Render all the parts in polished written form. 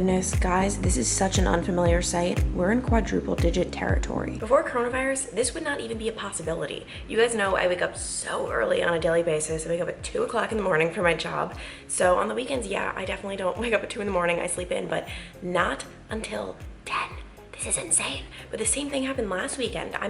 goodness, guys, this is such an unfamiliar sight. We're in quadruple digit territory. Before coronavirus, this would not even be a possibility. You guys know I wake up so early on a daily basis. I wake up at 2 o'clock in the morning for my job. So on the weekends, yeah, I definitely don't wake up at 2 in the morning. I sleep in, but not until 10. This is insane. But the same thing happened last weekend. I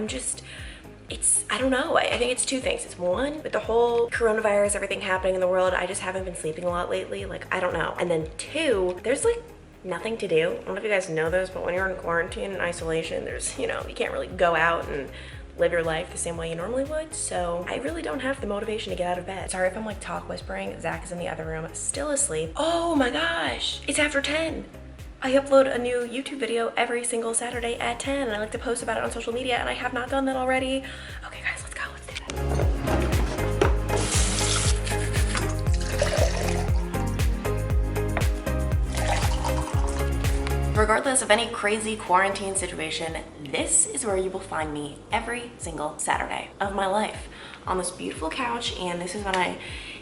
don't know. I think it's two things. It's one, with the whole coronavirus, everything happening in the world, I just haven't been sleeping a lot lately. Like, I don't know. And then two, there's like nothing to do. I don't know if you guys know this, but when you're in quarantine and isolation, there's, you can't really go out and live your life the same way you normally would. So I really don't have the motivation to get out of bed. Sorry if I'm like talk whispering. Zach is in the other room, still asleep. Oh my gosh, it's after 10. I upload a new YouTube video every single Saturday at 10 and I like to post about it on social media and I have not done that already. Okay guys, let's go, let's do that. Regardless of any crazy quarantine situation, this is where you will find me every single Saturday of my life on this beautiful couch, and this is when I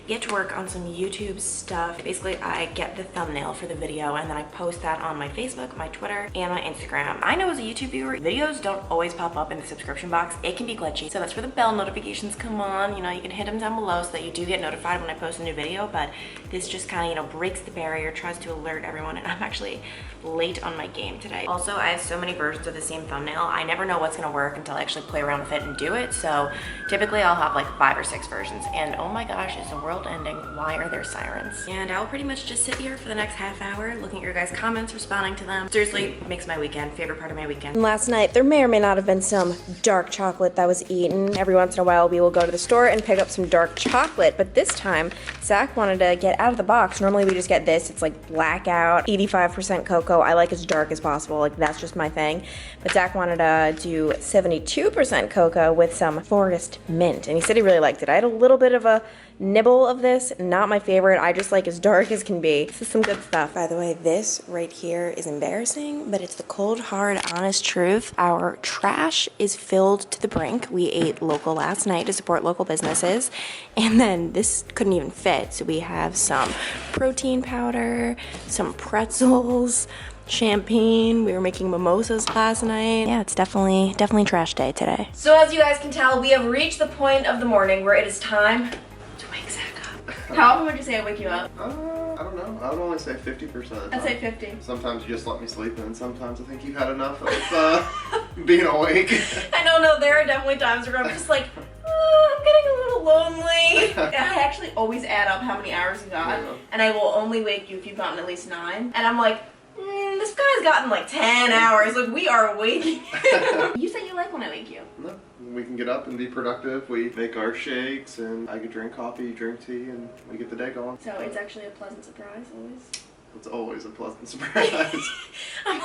get to work on some YouTube stuff. Basically, I get the thumbnail for the video and then I post that on my Facebook, my Twitter, and my Instagram. I know as a YouTube viewer, videos don't always pop up in the subscription box. It can be glitchy. So that's where the bell notifications come on. You can hit them down below so that you do get notified when I post a new video, but this just kind of, breaks the barrier, tries to alert everyone, and I'm actually late on my game today. Also, I have so many versions of the same thumbnail. I never know what's gonna work until I actually play around with it and do it. So typically I'll have like 5 or 6 versions, and oh my gosh, is the world ending? Why are there sirens? And I'll pretty much just sit here for the next half hour looking at your guys' comments, responding to them. Seriously, makes my weekend, favorite part of my weekend. Last night, there may or may not have been some dark chocolate that was eaten. Every once in a while, we will go to the store and pick up some dark chocolate, but this time, Zach wanted to get out of the box. Normally, we just get this. It's like blackout, 85% cocoa. I like as dark as possible. Like, that's just my thing. But Zach wanted to do 72% cocoa with some forest mint, and he said he really liked it. I had a little bit of a nibble of this, not my favorite. I just like as dark as can be. This is some good stuff. By the way, this right here is embarrassing, but it's the cold, hard, honest truth. Our trash is filled to the brink. We ate local last night to support local businesses, and then this couldn't even fit. So we have some protein powder, some pretzels, champagne. We were making mimosas last night. Yeah, it's definitely trash day today. So as you guys can tell, we have reached the point of the morning where it is time to wake Zach up. How often would you say I wake you up? I don't know. I would only say 50%. I'd say 50. Sometimes you just let me sleep in. Sometimes I think you've had enough of being awake. I don't know. There are definitely times where I'm just like, I'm getting a little lonely. I actually always add up how many hours you got, and I will only wake you if you've gotten at least 9. And I'm like, this guy's gotten like 10 hours. Like, we are waking. You say you like when I wake you. No, we can get up and be productive. We make our shakes, and I can drink coffee, you drink tea, and we get the day going. So it's actually a pleasant surprise always. It's always a pleasant surprise.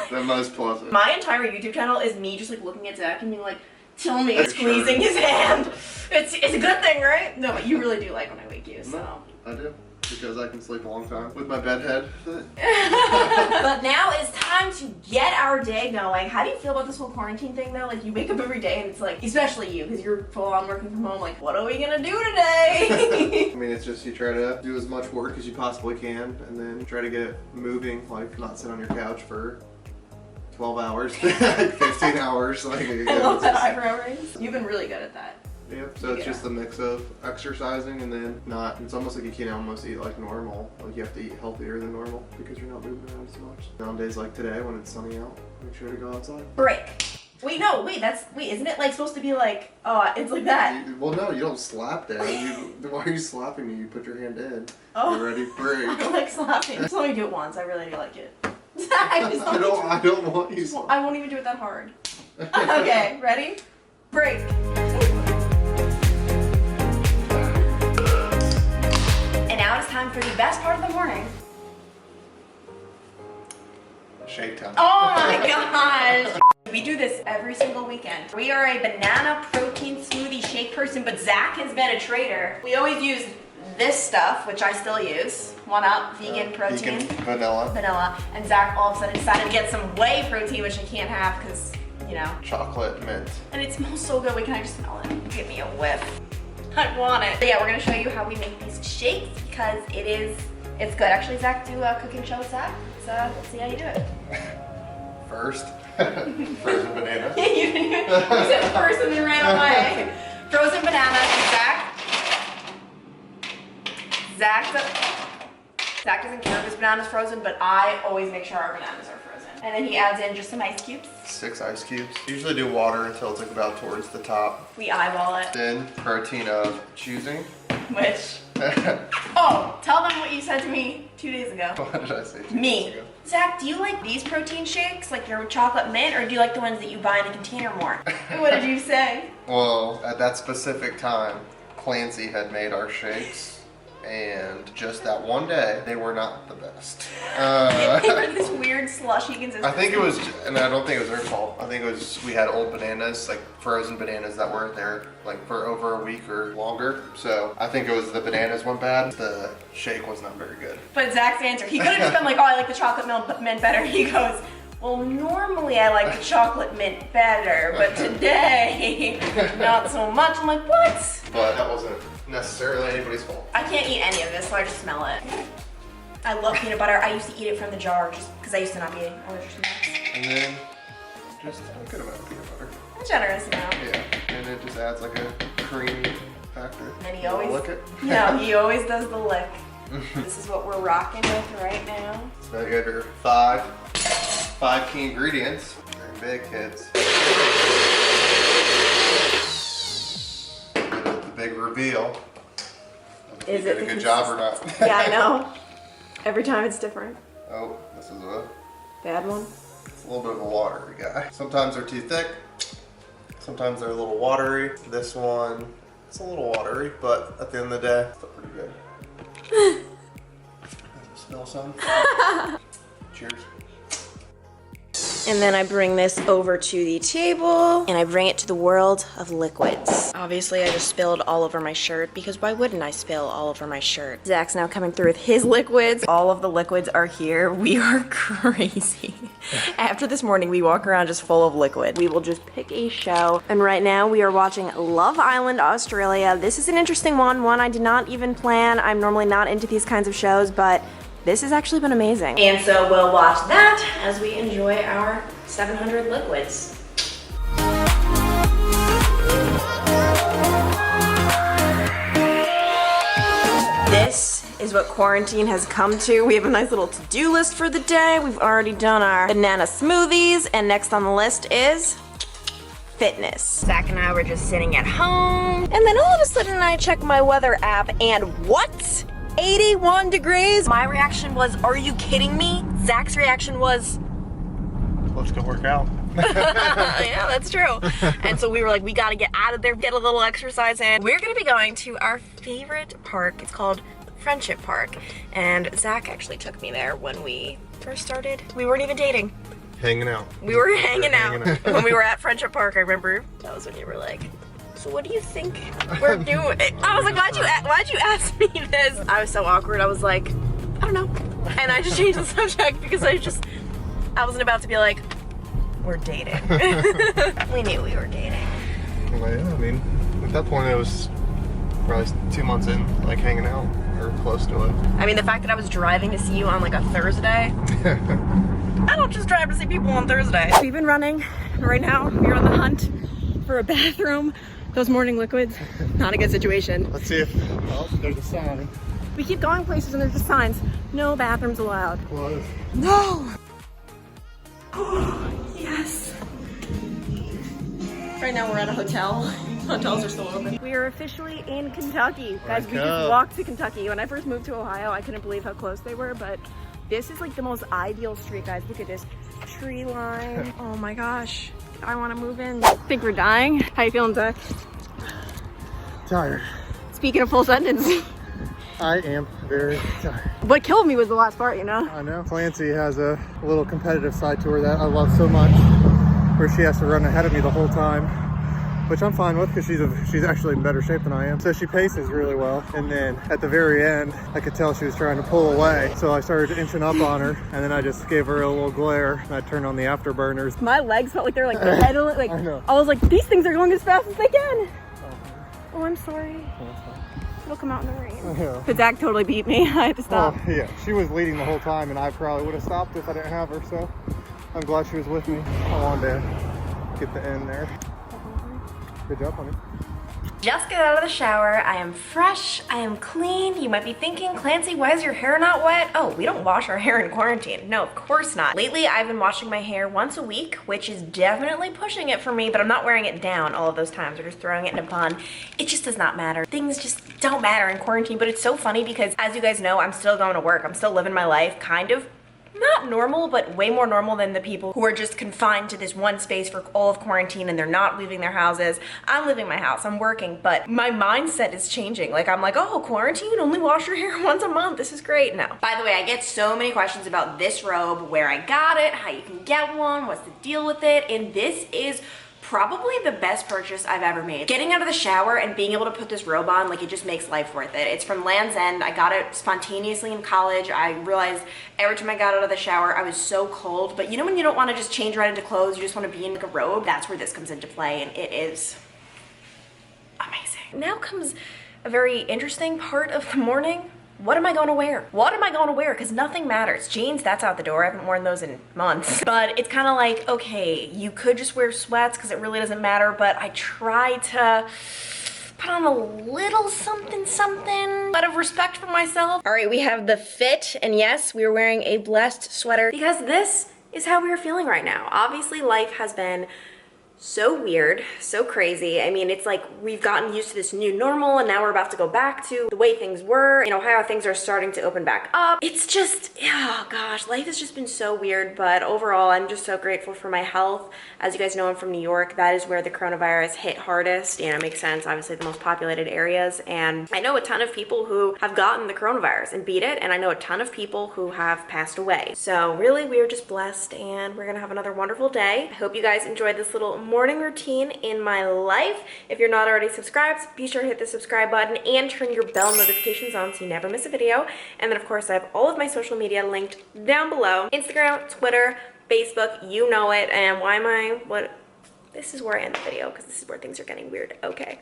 The most pleasant. My entire YouTube channel is me just like looking at Zach and being like, tell me, squeezing his hand. It's a good thing, right? No, but you really do like when I wake you, so. No, I do. Because I can sleep a long time with my bed head. But now it's time to get our day going. How do you feel about this whole quarantine thing though? Like, you wake up every day and it's like, especially you, because you're full on working from home, like, what are we gonna do today? I mean, it's just you try to do as much work as you possibly can and then try to get moving, like not sit on your couch for 12 hours, 15 hours. Like, I love that eyebrow raise. You've been really good at that. Yeah, so it's just a mix of exercising and then not, it's almost like you can't almost eat like normal. Like, you have to eat healthier than normal because you're not moving around as much. On days like today when it's sunny out, make sure to go outside. Break. Wait, no, wait, isn't it like supposed to be like, oh, it's like that? Well, no, you don't slap down. Why are you slapping me? You put your hand in. Oh. You're ready, break. I like slapping. Just let me do it once, I really do like it. I don't want you to. I won't even do it that hard. Okay, ready? Break. Now it's time for the best part of the morning. Shake time. Oh my gosh! We do this every single weekend. We are a banana protein smoothie shake person, but Zach has been a traitor. We always use this stuff, which I still use. 1UP, vegan protein. Vegan, vanilla. And Zach all of a sudden decided to get some whey protein, which I can't have because, chocolate mint. And it smells so good. Wait, can I just smell it? Give me a whiff. I want it. But yeah, we're gonna show you how we make these shakes because it's good. Actually, Zach, do a cooking show with Zach. Let's see how you do it. First, frozen banana. You said first and then ran away. Frozen bananas. Zach doesn't care if his banana's frozen, but I always make sure our bananas are frozen. And then he adds in just some ice cubes. 6 ice cubes. Usually do water until it's like about towards the top. We eyeball it. Then protein of choosing. Which? Oh, tell them what you said to me 2 days ago. What did I say 2 days Me. ago? Zach, do you like these protein shakes, like your chocolate mint, or do you like the ones that you buy in a container more? What did you say? Well, at that specific time, Clancy had made our shakes. And just that one day, they were not the best. They were this weird slushy consistency. I think it was, and I don't think it was their fault. I think it was, we had old bananas, like frozen bananas that weren't there like for over a week or longer. So I think it was the bananas went bad. The shake was not very good. But Zach's answer, he could have just been like, oh, I like the chocolate mint better. He goes, well, normally I like the chocolate mint better, but today, not so much. I'm like, what? But that wasn't necessarily anybody's fault. I can't eat any of this, so I just smell it. I love peanut butter. I used to eat it from the jar just because I used to not be allergic to nuts. And then just a good amount of peanut butter. A generous amount. Yeah, and it just adds like a creamy factor. And he always, lick it. No, he always does the lick. This is what we're rocking with right now. So now you have your five key ingredients. Very big, kids. The big reveal. Is You it did a the good job or not? Yeah, I know. Every time it's different. Oh, this is a Bad one. little bit of a watery guy. Sometimes they're too thick. Sometimes they're a little watery. This one, it's a little watery, but at the end of the day, it's still pretty good. Smell some. Cheers. And then I bring this over to the table and I bring it to the world of liquids. Obviously I just spilled all over my shirt because why wouldn't I spill all over my shirt? Zach's now coming through with his liquids. All of the liquids are here. We are crazy. After this morning we walk around just full of liquid. We will just pick a show. And right now we are watching Love Island Australia. This is an interesting one I did not even plan. I'm normally not into these kinds of shows, but this has actually been amazing. And so we'll watch that as we enjoy our 700 liquids. This is what quarantine has come to. We have a nice little to-do list for the day. We've already done our banana smoothies, and next on the list is fitness. Zach and I were just sitting at home, and then all of a sudden I check my weather app, and what? 81 degrees. My reaction was, are you kidding me? Zach's reaction was, Let's go work out. yeah, that's true. And so we were like, we gotta get out of there, get a little exercise in. We're gonna be going to our favorite park. It's called Friendship Park. And Zach actually took me there when we first started. We weren't even dating. Hanging out. We were hanging out. When we were at Friendship Park, I remember. That was when you were like, so what do you think we're doing? I was like, why'd you ask me this? I was so awkward. I was like, I don't know. And I just changed the subject because I wasn't about to be like, we're dating. We knew we were dating. Well, yeah, I mean, at that point it was probably 2 months in, like hanging out, or close to it. I mean, the fact that I was driving to see you on like a Thursday. I don't just drive to see people on Thursday. We've been running, and right now we're on the hunt for a bathroom. Those morning liquids, not a good situation. Let's see if, oh, there's a sign. We keep going places and there's just signs. No bathrooms allowed. Close. No! Yes! Right now we're at a hotel. Hotels are still open. We are officially in Kentucky. Guys, we just walked to Kentucky. When I first moved to Ohio, I couldn't believe how close they were, but this is like the most ideal street, guys. Look at this tree line. Oh my gosh. I want to move in. I think we're dying. How you feeling, Zach? Tired. Speaking of full sentence. I am very tired. What killed me was the last part, you know? I know. Clancy has a little competitive side to her that I love so much, where she has to run ahead of me the whole time, which I'm fine with because she's actually in better shape than I am. So she paces really well. And then at the very end, I could tell she was trying to pull away. So I started inching up on her, and then I just gave her a little glare, and I turned on the afterburners. My legs felt like they were like pedaling. Like I was like, these things are going as fast as they can. Oh, I'm sorry. It'll come out in the rain. Yeah. But Zach totally beat me. I had to stop. Well, yeah, she was leading the whole time, and I probably would have stopped if I didn't have her, so I'm glad she was with me. I wanted to get the end there. Good job, honey. Just got out of the shower. I am fresh. I am clean. You might be thinking, Clancy, why is your hair not wet? Oh, we don't wash our hair in quarantine. No, of course not. Lately, I've been washing my hair once a week, which is definitely pushing it for me, but I'm not wearing it down all of those times or just throwing it in a bun. It just does not matter. Things just don't matter in quarantine, but it's so funny because as you guys know, I'm still going to work. I'm still living my life, kind of. Not normal, but way more normal than the people who are just confined to this one space for all of quarantine and they're not leaving their houses. I'm leaving my house, I'm working, but my mindset is changing. Like, I'm like, oh, quarantine, only wash your hair once a month. This is great. No. By the way, I get so many questions about this robe, where I got it, how you can get one, what's the deal with it, and this is probably the best purchase I've ever made. Getting out of the shower and being able to put this robe on, like, it just makes life worth it. It's from Land's End. I got it spontaneously in college. I realized every time I got out of the shower, I was so cold. But you know when you don't want to just change right into clothes, you just want to be in like a robe? That's where this comes into play, and it is amazing. Now comes a very interesting part of the morning. What am I going to wear? What am I going to wear? Because nothing matters. Jeans, that's out the door. I haven't worn those in months. But it's kind of like, okay, you could just wear sweats because it really doesn't matter. But I try to put on a little something something out of respect for myself. All right, we have the fit. And yes, we're wearing a Blessed sweater because this is how we are feeling right now. Obviously, life has been so weird, so crazy. I mean, it's like we've gotten used to this new normal and now we're about to go back to the way things were. In Ohio, things are starting to open back up. It's just, oh gosh, life has just been so weird, but overall, I'm just so grateful for my health. As you guys know, I'm from New York. That is where the coronavirus hit hardest. You know, it makes sense, obviously the most populated areas. And I know a ton of people who have gotten the coronavirus and beat it. And I know a ton of people who have passed away. So really, we are just blessed and we're gonna have another wonderful day. I hope you guys enjoyed this little morning routine in my life. If you're not already subscribed, be sure to hit the subscribe button and turn your bell notifications on so you never miss a video. And then of course I have all of my social media linked down below. Instagram, Twitter, Facebook, you know it. And why am I, this is where I end the video because this is where things are getting weird. Okay.